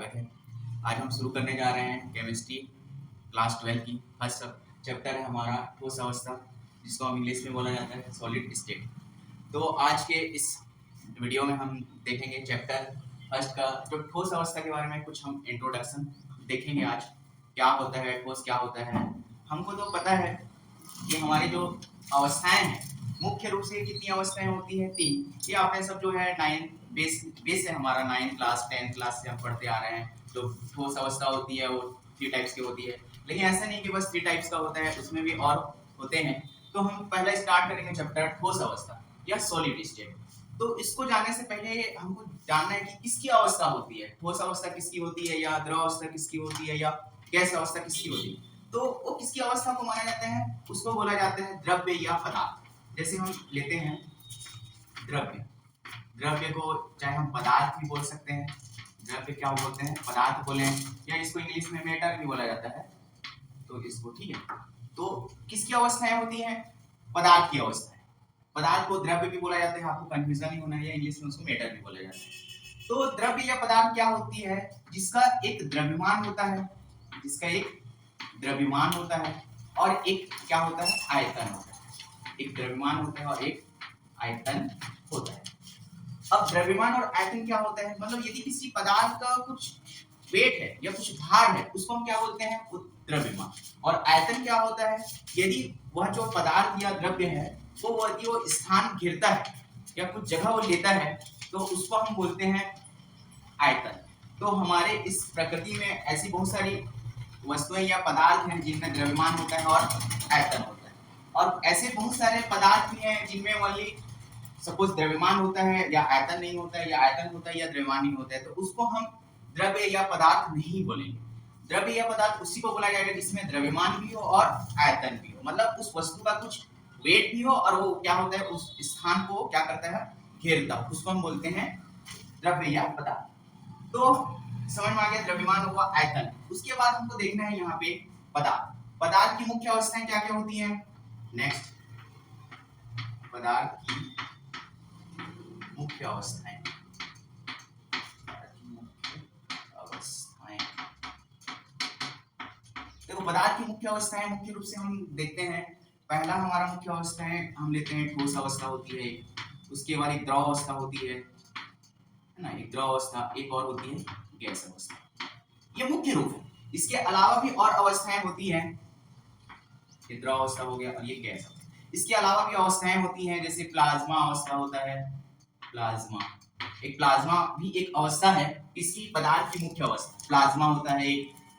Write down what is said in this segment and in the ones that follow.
स्वागत है। आज हम शुरू करने जा रहे हैं केमिस्ट्री क्लास 12 की फर्स्ट चैप्टर है हमारा ठोस अवस्था, जिसको हम इंग्लिश में बोला जाता है सॉलिड स्टेट। तो आज के इस वीडियो में हम देखेंगे चैप्टर फर्स्ट का जो ठोस अवस्था के बारे में कुछ हम इंट्रोडक्शन देखेंगे। आज क्या होता है ठोस, क्या होता है। हमको तो पता है कि हमारी जो अवस्थाएं हैं मुख्य रूप से कितनी अवस्थाएं होती हैं, 3। ये आपने सब जो है 9 बेस है हमारा 9 क्लास 10 क्लास से हम पढ़ते आ रहे हैं। जो ठोस अवस्था होती है वो 3 टाइप्स की होती है, लेकिन ऐसा नहीं कि बस 3 टाइप्स का होता है, उसमें भी और होते हैं। तो हम पहले स्टार्ट करेंगे चैप्टर ठोस अवस्था या सॉलिड स्टेट। तो इसको जानने से पहले हमको जानना है कि किसकी अवस्था होती है, ठोस अवस्था किसकी होती है, या द्रव अवस्था किसकी होती है, या गैस अवस्था किसकी होती है। तो वो किसकी अवस्था को माना जाता है, उसको बोला जाता है द्रव्य या पदार्थ। जैसे हम लेते हैं द्रव्य, द्रव्य को चाहे हम पदार्थ भी बोल सकते हैं, द्रव्य क्या बोलते हैं, पदार्थ बोले, या इसको इंग्लिश में मैटर भी बोला जाता है। तो इसको ठीक है। तो किसकी अवस्थाएं होती हैं, पदार्थ की अवस्थाएं। पदार्थ को द्रव्य भी बोला जाता है, आपको कंफ्यूजन नहीं होना है, इंग्लिश में उसको मैटर भी बोला जाता है। तो द्रव्य या पदार्थ क्या होती है, जिसका एक द्रव्यमान होता है, जिसका एक द्रव्यमान होता है और एक क्या होता है, आयतन होता है। एक द्रव्यमान होता है और एक आयतन होता है। अब द्रव्यमान और आयतन क्या होता है, मतलब यदि किसी पदार्थ का कुछ वेट है या कुछ भार है, उसको हम क्या बोलते हैं, द्रव्यमान। और आयतन क्या होता है, यदि वह जो पदार्थ या द्रव्य है वो स्थान घेरता है या कुछ जगह वो लेता है, तो उसको हम बोलते हैं आयतन। तो हमारे इस प्रकृति में ऐसी बहुत सारी वस्तुएं या पदार्थ हैं जिनमें द्रव्यमान होता है और आयतन होता है, और ऐसे बहुत सारे पदार्थ भी हैं जिनमें ओनली सपोज द्रव्यमान होता है या आयतन नहीं होता है, या आयतन होता है या द्रव्यमान नहीं होता है, तो उसको हम द्रव्य या पदार्थ नहीं बोलेंगे। द्रव्य या पदार्थ उसी को बोला जाएगा जिसमें द्रव्यमान भी हो और आयतन भी हो, मतलब उस वस्तु का कुछ वेट भी हो और वो क्या होता है, उस स्थान को क्या करता है, घेरता, उसको हम बोलते हैं द्रव्य या पदार्थ। तो समझ में आ गया, द्रव्यमान हुआ, आयतन। उसके बाद हमको देखना है यहाँ पे पदार्थ। पदार्थ की मुख्य अवस्थाएं क्या क्या होती हैं। नेक्स्ट, पदार्थ की मुख्य अवस्थाएं। देखो पदार्थ की मुख्य अवस्थाएं मुख्य रूप से हम देखते हैं। पहला हमारा मुख्य अवस्थाएं हम लेते हैं, ठोस अवस्था होती है, उसके बाद एक द्रव अवस्था होती है ना, एक द्रव अवस्था, एक और होती है गैस अवस्था। ये मुख्य रूप है। इसके अलावा भी और अवस्थाएं होती हैं, ये द्रव अवस्था हो गया और ये गैस अवस्था। इसके अलावा भी अवस्थाएं होती हैं, जैसे प्लाज्मा अवस्था होता है, प्लाज्मा, एक प्लाज्मा भी एक अवस्था है, किसी पदार्थ की मुख्य अवस्था प्लाज्मा होता है।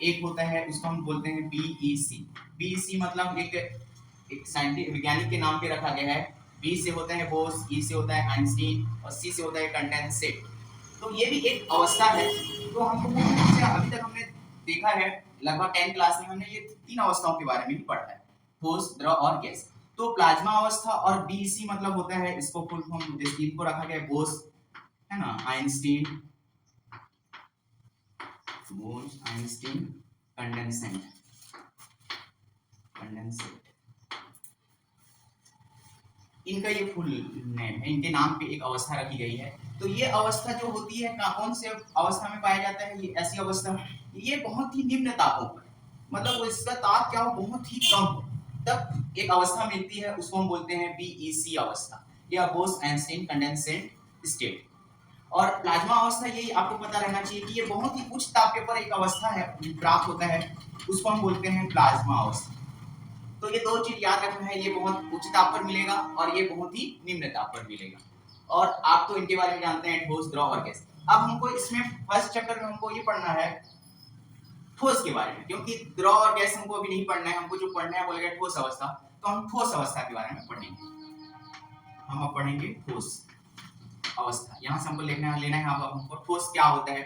एक होता है उसको हम बोलते हैं बीईसी। बीईसी मतलब एक साइंटिफिक वैज्ञानिक के नाम पे रखा गया है। बी से होता है बोस, ई से होता है आइंस्टीन और सी से होता है कंडेंसेट। तो ये भी एक अवस्था है। तो हमको अभी तक हमने देखा है, लगभग 10 क्लास में हमने ये 3 अवस्थाओं के बारे में ही पढ़ा है, ठोस, द्रव और गैस। तो प्लाज्मा अवस्था और बीईसी मतलब होता है, इसको फुल फॉर्म इनको रखा गया है बोस, है ना, आइंस्टीन, बोस, आइंस्टीन, कंडेंसेट, इनका ये फुल नेम है, इनके नाम पे एक अवस्था रखी गई है। तो ये अवस्था जो होती है कौन से अवस्था में पाया जाता है, ये ऐसी अवस्था, ये बहुत ही निम्न तापों पर, मतलब इसका ताप क्या हो, बहुत ही कम हो, तब एक अवस्था मिलती है, उसको हम बोलते हैं बीईसी अवस्था या बोस आइंस्टीन कंडेंसेट स्टेट। और प्लाज्मा अवस्था यही आपको पता रहना चाहिए कि ये बहुत ही उच्च ताप पर एक अवस्था है, प्राप्त होता है, उसको हम बोलते हैं प्लाज्मा अवस्था। तो ये 2 चीज याद रखना है, ये बहुत उच्च ताप पर मिलेगा और ये बहुत ही निम्न ताप पर मिलेगा। और आप तो इनके बारे में जानते हैं, ठोस, द्रव और गैस। अब हमको इसमें फर्स्ट चैप्टर में हमको ये पढ़ना है ठोस के बारे में, क्योंकि द्रव और गैस हमको अभी नहीं पढ़ना है। हमको जो पढ़ना है बोलेगा ठोस अवस्था, तो हम ठोस अवस्था के बारे में पढ़ेंगे। हम अब पढ़ेंगे ठोस अवस्था। यहाँ से हमको लेना है हमको ठोस क्या होता है,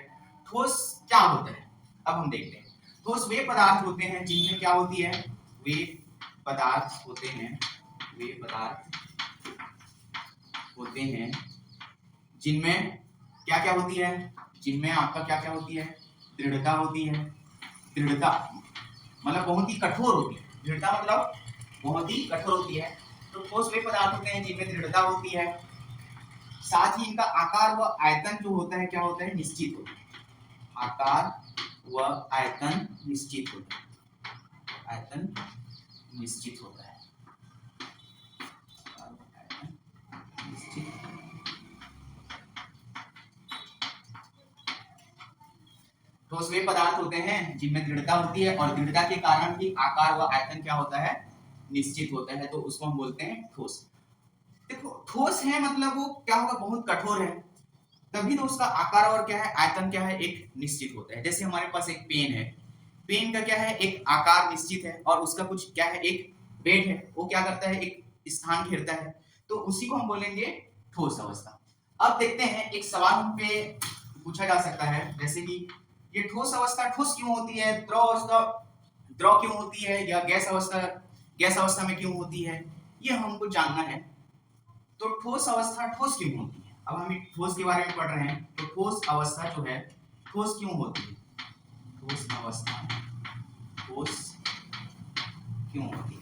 ठोस क्या होता है अब हम देखते हैं। ठोस वे पदार्थ होते हैं जिनमें क्या होती है, वे पदार्थ होते हैं, वे पदार्थ होते हैं जिनमें क्या क्या होती है, जिनमें आपका क्या क्या होती है, दृढ़ता होती है। दृढ़ता मतलब बहुत ही कठोर होती है, दृढ़ता मतलब बहुत ही कठोर होती है। तो ठोस वे पदार्थ होते हैं जिनमें दृढ़ता होती है, साथ ही इनका आकार व आयतन जो होता है क्या होता है, निश्चित होता है। आकार व आयतन निश्चित होता है, आयतन निश्चित होता है, आयतन निश्चित। ठोस वे पदार्थ होते हैं जिनमें दृढ़ता होती है और दृढ़ता के कारण ही आकार व आयतन क्या होता है, निश्चित होता है, तो उसको हम बोलते हैं ठोस। देखो ठोस है मतलब वो क्या होगा, बहुत कठोर है, तभी तो उसका आकार और क्या है, आयतन क्या है, एक निश्चित होता है। जैसे हमारे पास एक पेन है, पेन का क्या है, एक आकार निश्चित है और उसका कुछ क्या है, एक वेट है, वो क्या करता है, एक स्थान घेरता है, तो उसी को हम बोलेंगे ठोस अवस्था। अब देखते हैं एक सवाल हम पे पूछा जा सकता है, जैसे कि ये ठोस अवस्था ठोस क्यों होती है, द्रव अवस्था द्रव क्यों होती है, या गैस अवस्था में क्यों होती है, ये हमको जानना है। तो ठोस अवस्था ठोस क्यों होती है, अब हम ठोस के बारे में पढ़ रहे हैं, तो ठोस अवस्था जो है ठोस क्यों होती है, ठोस अवस्था ठोस क्यों होती है,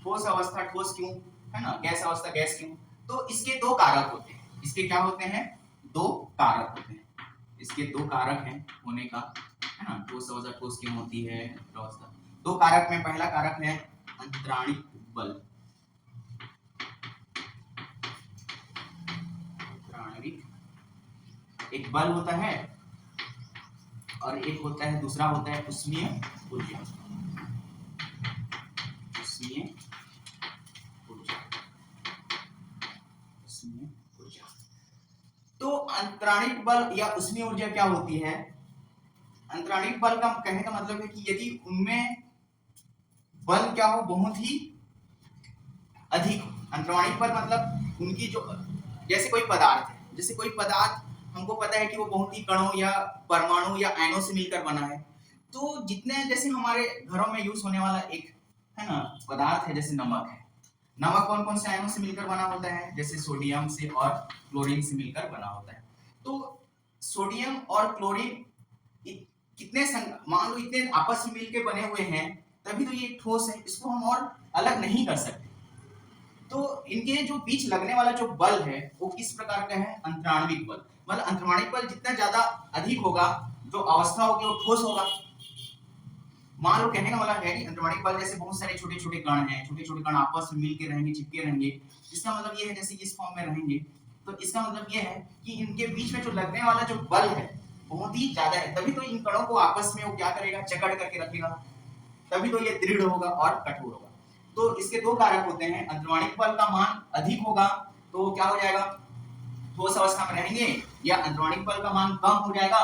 ठोस अवस्था ठोस क्यों है ना, गैस अवस्था गैस क्यों, तो इसके दो कारक होते हैं, इसके क्या होते हैं, दो कारक होते हैं, इसके दो कारक हैं होने का, है ना, ठोस अवस्था ठोस क्यों होती है, अवस्था। दो कारक में पहला कारक है अंतराणिक बल, एक बल होता है और एक होता है, दूसरा होता है उष्मीय ऊर्जा, उष्मीय ऊर्जा, उष्मीय ऊर्जा। तो अंतराणिक बल या उष्मीय ऊर्जा क्या होती है, अंतराणिक बल का कहने का मतलब है कि यदि उनमें बल क्या हो, बहुत ही अधिक हो। अंतराणिक बल मतलब उनकी जो, जैसे कोई पदार्थ है, जैसे कोई पदार्थ हमको पता है कि वो बहुत ही कणों या परमाणु या आयनों से मिलकर बना है, तो जितने, जैसे हमारे घरों में यूज होने वाला एक है ना पदार्थ है, जैसे नमक है, नमक कौन कौन से आयनों से मिलकर बना होता है, जैसे सोडियम से और क्लोरीन से मिलकर बना होता है। तो सोडियम और क्लोरीन कितने मान लो इतने आपस में मिलकर बने हुए हैं, तभी तो ये ठोस है, इसको हम और अलग नहीं कर सकते। तो इनके जो बीच लगने वाला जो बल है वो किस प्रकार का है, अंतराणविक बल, मतलब अंतराणविक बल जितना ज्यादा अधिक होगा, जो अवस्था होगी वो ठोस होगा। मान लो कहने का मतलब है कि अंतराणविक बल जैसे बहुत सारे छोटे छोटे कण हैं, छोटे छोटे कण आपस में मिलके रहेंगे, चिपके रहेंगे, इसका मतलब ये है जैसे इस फॉर्म में रहेंगे, तो इसका मतलब ये है कि इनके बीच में जो लगने वाला जो बल है बहुत ही ज्यादा है, तभी तो इन कणों को आपस में वो क्या करेगा, जकड़ करके रखेगा, तभी तो ये दृढ़ होगा और कठोर होगा। तो इसके दो कारक होते हैं, अंतराणिक बल का मान अधिक होगा तो क्या हो जाएगा, ठोस अवस्था में रहेंगे, या अंतराणिक बल का मान कम हो जाएगा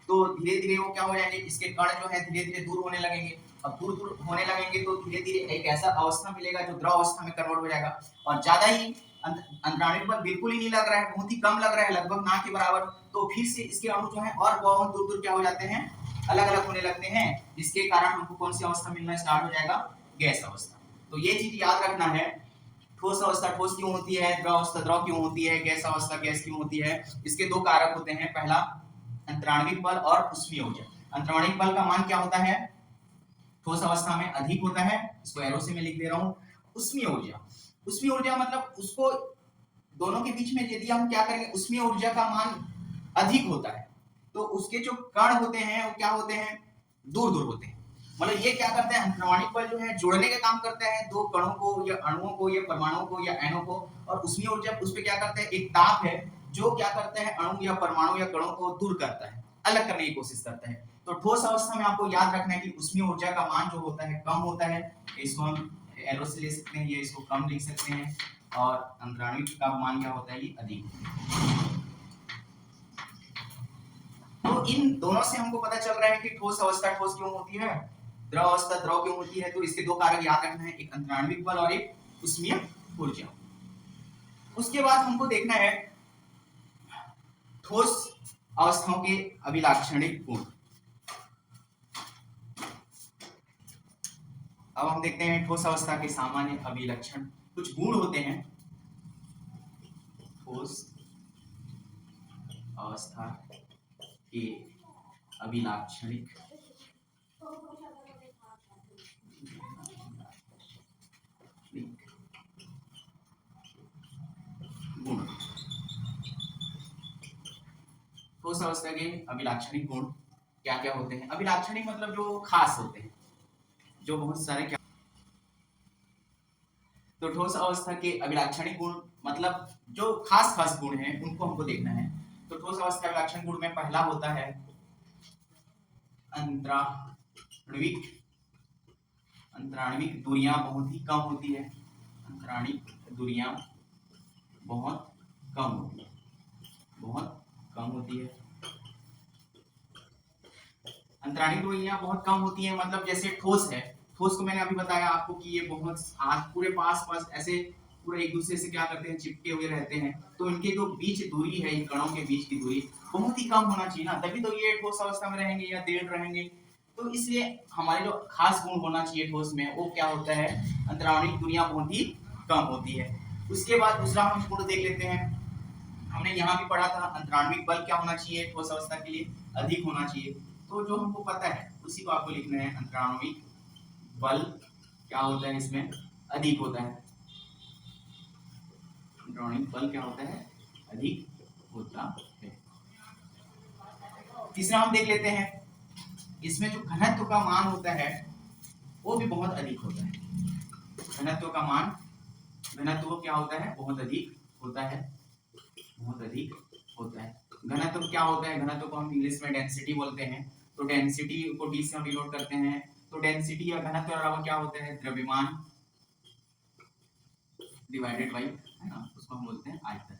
तो धीरे धीरे वो क्या हो जाएंगे, इसके कण जो है धीरे धीरे दूर होने लगेंगे, अब दूर दूर होने लगेंगे तो धीरे धीरे एक ऐसा अवस्था मिलेगा जो द्रव अवस्था में कन्वर्ट हो जाएगा, और ज्यादा ही अंतराणिक बल बिल्कुल ही नहीं लग रहा है, बहुत ही कम लग रहा है, लगभग ना के बराबर, तो फिर से इसके अणु जो है और बहुत दूर दूर क्या हो जाते हैं, अलग अलग होने लगते हैं, जिसके कारण हमको कौन सी अवस्था मिलना स्टार्ट हो जाएगा, गैस अवस्था। तो ये चीज याद रखना है, ठोस अवस्था ठोस क्यों होती है, द्रव अवस्था द्रव क्यों होती है, गैस अवस्था गैस क्यों होती है, इसके दो कारक होते हैं, पहला अंतराणविक बल और उष्मीय ऊर्जा। अंतराणविक बल का मान क्या होता है, ठोस अवस्था में अधिक होता है, इसको एरो से मैं लिख दे रहा हूं। उष्मीय ऊर्जा, उष्मीय ऊर्जा मतलब उसको दोनों के बीच में यदि हम क्या करेंगे, उष्मीय ऊर्जा का मान अधिक होता है तो उसके जो कण होते हैं वो क्या होते हैं, दूर दूर होते हैं, मतलब ये क्या करते हैं, अंतराणिक बल जो है जोड़ने का काम करते हैं दो कणों को या अणुओं को या परमाणुओं को या आयनों को, और उष्मीय ऊर्जा उस पे क्या करते हैं, एक ताप है जो क्या करते हैं, अणु या परमाणु या कणों को दूर करता है, अलग करने की कोशिश करता है। तो ठोस अवस्था में आपको याद रखना है कि उष्मीय ऊर्जा का मान जो होता है कम होता है, इसको हम एरो से ले सकते हैं, ये इसको कम लिख सकते हैं, और अंतराणिक का मान क्या होता है, ये अधिक। तो इन दोनों से हमको पता चल रहा है कि ठोस अवस्था ठोस क्यों होती है, द्रव अवस्था द्रव क्यों होती है, तो इसके दो कारक याद रखना है, एक अंतराणविक बल और एक उष्मीय ऊर्जा। उसके बाद हमको देखना है ठोस अवस्थाओं के अभिलाक्षणिक गुण। अब हम देखते हैं ठोस अवस्था के सामान्य अभिलक्षण, कुछ गुण होते हैं ठोस अवस्था के अभिलाक्षणिक गुण। ठोस अवस्था के अभिलाक्षणिक गुण क्या क्या होते हैं? अभिलाक्षणिक मतलब जो खास होते हैं, जो बहुत सारे क्या। तो ठोस अवस्था के अभिलाक्षणिक गुण मतलब जो खास खास गुण हैं उनको हमको देखना है। तो ठोस अवस्था के अभिलाक्षणिक गुण में पहला होता है अंतराणविक। अंतराणविक दूरियां बहुत ही कम होती है। अंतराणिक दूरियां बहुत कम होती है, बहुत कम होती है। अंतराणिक दूरियां बहुत कम होती है मतलब जैसे ठोस है, ठोस को मैंने अभी बताया आपको कि ये बहुत पूरे पास पास ऐसे पूरे एक दूसरे से क्या करते हैं, चिपके हुए रहते हैं। तो इनके जो बीच दूरी है, इन कणों के बीच की दूरी बहुत ही कम होना चाहिए ना, तभी तो ये ठोस अवस्था में रहेंगे या दृढ़ रहेंगे। तो इसलिए हमारे जो खास गुण होना चाहिए ठोस में वो क्या होता है, अंतराणिक दूरियां बहुत ही कम होती है। उसके बाद दूसरा हम गुण देख लेते हैं। हमने यहाँ भी पढ़ा था अंतराणविक बल क्या होना चाहिए ठोस अवस्था के लिए, अधिक होना चाहिए। तो जो हमको पता है उसी को आपको लिखना है, अंतराणविक बल क्या होता है इसमें, अधिक होता है। अंतराणविक बल क्या होता है, अधिक होता है। तीसरा हम देख लेते हैं, इसमें जो घनत्व का मान होता है वो भी बहुत अधिक होता है। घनत्व का मान, घनत्व क्या होता है, बहुत अधिक होता है, बहुत अधिक होता है। घनत्व क्या होता है, घनत्व को हम इंग्लिश में डेंसिटी बोलते हैं। तो डेंसिटी को डी से हम डिनोट करते हैं। तो डेंसिटी या घनत्व बराबर क्या होता है, द्रव्यमान डिवाइडेड बाई, है ना, उसको हम बोलते हैं आयतन।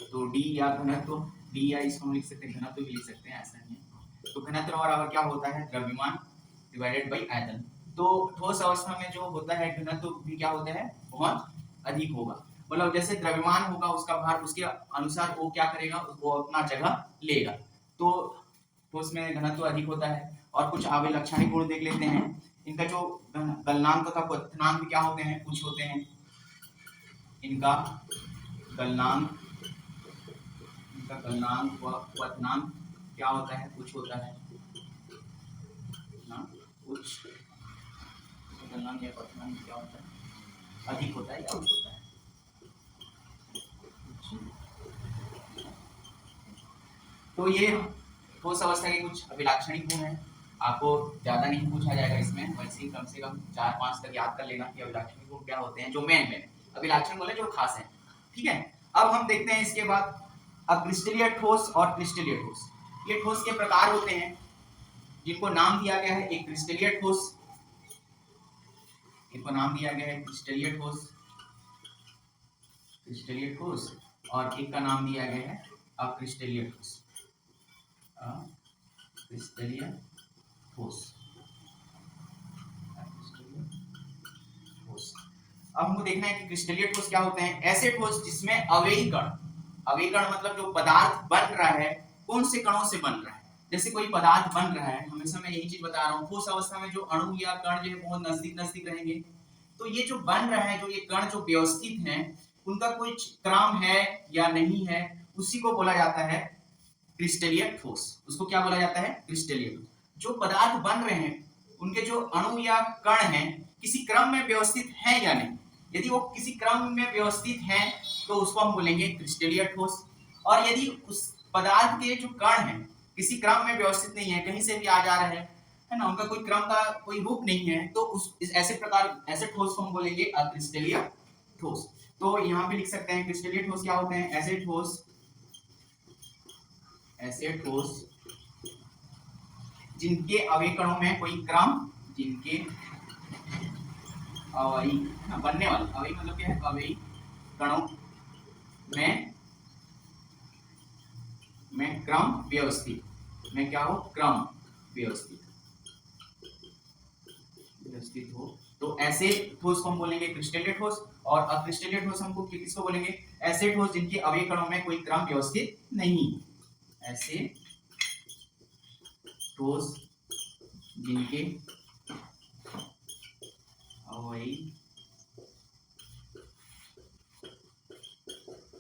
तो डी या घनत्व, डी या इसको हम लिख सकते हैं घनत्व भी लिख सकते हैं, ऐसा नहीं है। तो घनत्व बराबर क्या होता है, द्रव्यमान डिवाइडेड बाई आयतन। तो ठोस अवस्था में जो होता है घनत्व भी क्या होता है, बहुत अधिक होगा। मतलब जैसे द्रव्यमान होगा उसका भार उसके अनुसार वो क्या करेगा, वो अपना जगह लेगा। तो ठोस में घनत्व अधिक होता है। और कुछ अभिलक्षणिक गुण देख लेते हैं। इनका जो गलनांक तथा क्वथनांक क्या होते हैं, कुछ होते हैं। इनका गलनांक, इनका गलनांक व क्वथनांक क्या होता है, कुछ होता है ना, कुछ गलनांक या क्वथनांक क्या होता है, अधिक होता है या कुछ होता है। तो ये ठोस अवस्था के कुछ अभिलाक्षणिक गुण हैं। आपको ज्यादा नहीं पूछा जाएगा इसमें, वैसे ही कम से कम 4-5 तक याद कर लेना कि अभिलाक्षणिक गुण क्या होते हैं, जो मेन अभिलाक्षण बोले जो खास है। ठीक है, अब हम देखते हैं इसके बाद अक्रिस्टलीय ठोस और क्रिस्टलीय ठोस। ये ठोस के प्रकार होते हैं जिनको नाम दिया गया है, एक क्रिस्टलीय ठोस, इनको नाम दिया गया है क्रिस्टलीय ठोस, क्रिस्टलीय ठोस, और एक का नाम दिया गया है अक्रिस्टलीय ठोस, क्रिस्टलीय ठोस। अब हमको देखना है कि क्रिस्टलीय ठोस क्या होते हैं। ऐसे ठोस जिसमें अवयवी कण, अवयवी कण मतलब जो पदार्थ बन रहा है कौन से कणों से बन रहा है। जैसे कोई पदार्थ बन रहा है, हमेशा मैं यही चीज बता रहा हूँ, ठोस अवस्था में जो अणु या कण जो है बहुत नजदीक नजदीक रहेंगे। तो ये जो बन रहा है, जो ये कण जो व्यवस्थित हैं, उनका कोई क्रम है या नहीं है, उसी को बोला जाता है क्रिस्टलीय ठोस। उसको क्या बोला जाता है, क्रिस्टलीय ठोस। जो पदार्थ बन रहे हैं उनके जो अणु या कण हैं किसी क्रम में व्यवस्थित है या नहीं। यदि वो किसी क्रम में व्यवस्थित है तो उसको हम बोलेंगे क्रिस्टलीय ठोस। और यदि उस पदार्थ के जो कण हैं किसी क्रम में व्यवस्थित नहीं है, कहीं से भी आ जा रहे हैं, है ना, उनका कोई क्रम का कोई रूप नहीं है, तो उस ऐसे प्रकार ऐसे ठोस को हम बोलेंगे अक्रिस्टलीय ठोस। तो यहाँ पे लिख सकते हैं क्रिस्टलीय ठोस क्या होते हैं, ऐसे ठोस, ऐसे ठोस जिनके अवयवी कणों में कोई क्रम, जिनके अवयवी बनने वाले, अवयवी मतलब क्या है, अवयवी कणों में क्रम व्यवस्थित, में क्या हो, क्रम व्यवस्थित व्यवस्थित हो, तो ऐसे ठोस को हम बोलेंगे क्रिस्टलीय ठोस। और अक्रिस्टलीय ठोस हमको किसको बोलेंगे, ऐसे ठोस जिनके अवयवी कणों में कोई क्रम व्यवस्थित नहीं, ऐसे ठोस जिनके अवयवी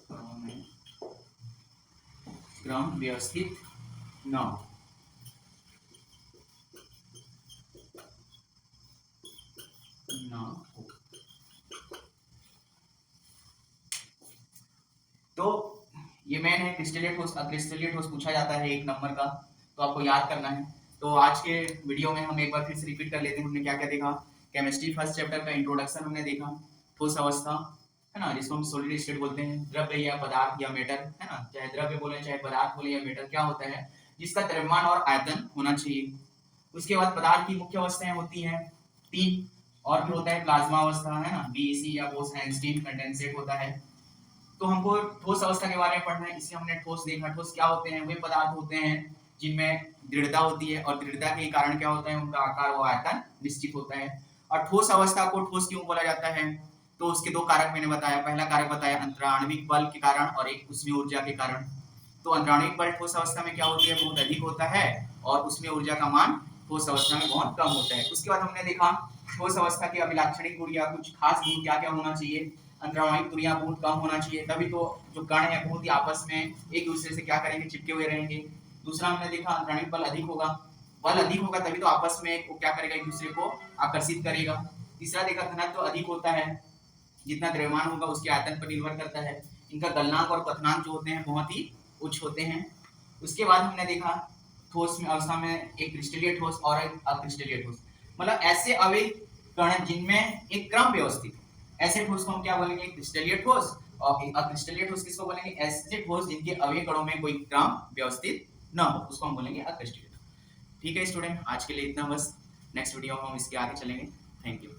कणों में क्रम व्यवस्थित न हो, तो ये मेन है क्रिस्टलीय ठोस, अक्रिस्टलीय ठोस पूछा जाता है 1 नंबर का, तो आपको याद करना है। तो आज के वीडियो में हम एक बार फिर से रिपीट कर लेते हैं, हमने क्या क्या देखा। केमिस्ट्री फर्स्ट चैप्टर का इंट्रोडक्शन हमने देखा, ठोस अवस्था है ना, जिसको हम सॉलिड स्टेट बोलते हैं, द्रव्य या पदार्थ या मेटर है ना, चाहे द्रव्य बोले चाहे पदार्थ बोले या मेटर क्या होता है, जिसका द्रव्यमान और आयतन होना चाहिए। उसके बाद पदार्थ की मुख्य अवस्थाएं होती हैं 3, और भी होता है प्लाज्मा अवस्था है ना, बीईसी या बोस-आइंस्टीन कंडेंसेट होता है। तो हमको ठोस अवस्था के बारे में पढ़ना है, इसलिए हमने ठोस देखा। ठोस क्या होते हैं, वे पदार्थ होते हैं जिनमें दृढ़ता होती है, और दृढ़ता के कारण क्या होता है, उनका आकार व आयतन निश्चित होता है। और ठोस अवस्था को ठोस क्यों बोला जाता है, तो उसके 2 कारक मैंने बताया। पहला कारक बताया अंतराण्विक बल के कारण, और एक उसमें ऊर्जा के कारण। तो अंतराण्विक बल ठोस अवस्था में क्या होती है, बहुत अधिक होता है, और उसमें ऊर्जा का मान ठोस अवस्था में बहुत कम होता है। उसके बाद हमने देखा ठोस अवस्था की अभिलाक्षणिक गुण या कुछ खास गुण क्या क्या होना चाहिए। अंतराण्विक दूरियां बहुत कम होना चाहिए, तभी तो जो कण है बहुत ही आपस में एक दूसरे से क्या करेंगे, चिपके हुए रहेंगे। दूसरा हमने देखा अंतराण्विक बल अधिक होगा, बल अधिक होगा तभी तो आपस में वो क्या करेगा, एक दूसरे को आकर्षित करेगा। तीसरा देखा घनत्व तो अधिक होता है, जितना द्रव्यमान होगा उसके आयतन पर निर्भर करता है। इनका गलनांक और पतनांक जो होते हैं बहुत ही उच्च होते हैं। उसके बाद हमने देखा ठोस में अवस्था में एक क्रिस्टलीय ठोस और एक अक्रिस्टलीय ठोस, मतलब ऐसे अवयव कण जिनमें एक क्रम व्यवस्थित, ऐसे ठोस को हम क्या बोलेंगे, क्रिस्टलीय ठोस। और अक्रिस्टलीय ठोस किसको बोलेंगे, ऐसे ठोस जिनके अवयव कणों में कोई क्रम व्यवस्थित न हो, उसको हम बोलेंगे अक्रिस्टलीय ठोस। ठीक है स्टूडेंट, आज के लिए इतना बस। नेक्स्ट वीडियो में हम इसके आगे चलेंगे। Thank you.